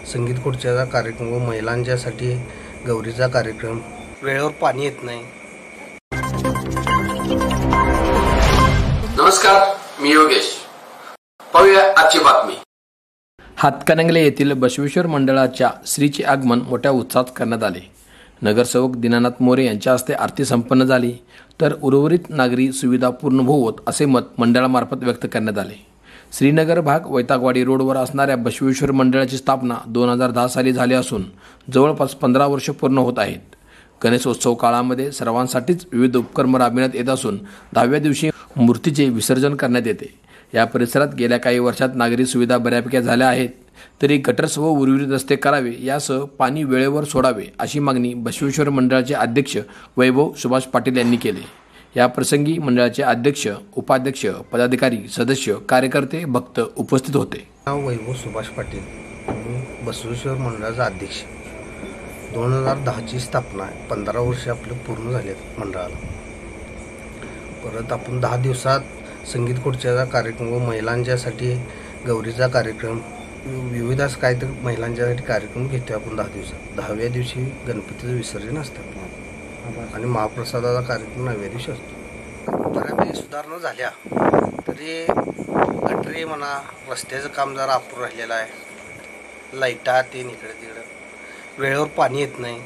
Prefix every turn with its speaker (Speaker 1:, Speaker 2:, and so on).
Speaker 1: संगीत खुर्च्याचा कार्यक्रम व महिलांच्यासाठी गौरीचा कार्यक्रम, वेळेवर पाणी येत नाही।
Speaker 2: नमस्कार, मी योगेश। पाहूया आजची बातमी।
Speaker 3: हातकणंगले येथील बसवेश्वर मंडळाच्या श्रीचे आगमन मोठ्या उत्साहात करण्यात आले। नगरसेवक दीनानाथ मोरे यांच्या हस्ते आरती संपन्न झाली, तर उर्वरित नागरी सुविधा पूर्ण होवोत असे मत मंडळामार्फत व्यक्त करण्यात आले। श्रीनगर भाग वैतागवाडी रोडवर असणाऱ्या बसवेश्वर मंडळाची स्थापना 2010 साली झाली असून जवळपास 15 वर्ष पूर्ण होत आहेत। गणेशोत्सव काळामध्ये सर्वांसाठीच विविध उपक्रम राबविण्यात येत असून 10व्या दिवशी मूर्तीचे विसर्जन करण्यात येते। या परिसरात गेल्या काही वर्षात नागरी सुविधा बऱ्यापैकी झाल्या आहेत, तरी गटर्स व उर्वरित रस्ते करावे यासह पाणी वेळेवर सोडावे अशी मागणी बसवेश्वर मंडळाचे अध्यक्ष वैभव सुभाष पाटील यांनी केली। या प्रसंगी मंडळाचे अध्यक्ष, उपाध्यक्ष, पदाधिकारी, सदस्य, कार्यकर्ते, भक्त उपस्थित होते।
Speaker 1: वैभव सुभाष पाटील, बसवेश्वर मंडळाचा अध्यक्ष। 2010ची स्थापना आहे, 15 वर्ष आपले पूर्ण झाले मंडळाला। परत आपण 10 दिवसात संगीत खुर्च्याचा कार्यक्रम व महिलांच्यासाठी गौरीचा कार्यक्रम, विविध असं काहीतरी महिलांच्यासाठी कार्यक्रम घेतो आपण 10 दिवसात। 10व्या दिवशी गणपतीचं विसर्जन असतं आणि महाप्रसादाचा कार्यक्रम 9व्या दिवशी असतो। बऱ्यापैकी सुधारणा झाल्या, तरी गटरी म्हणा, रस्त्याचं काम जरा अपुरं राहिलेलं आहे, लाईटा ते इकडे तिकडे, वेळेवर पाणी येत नाही।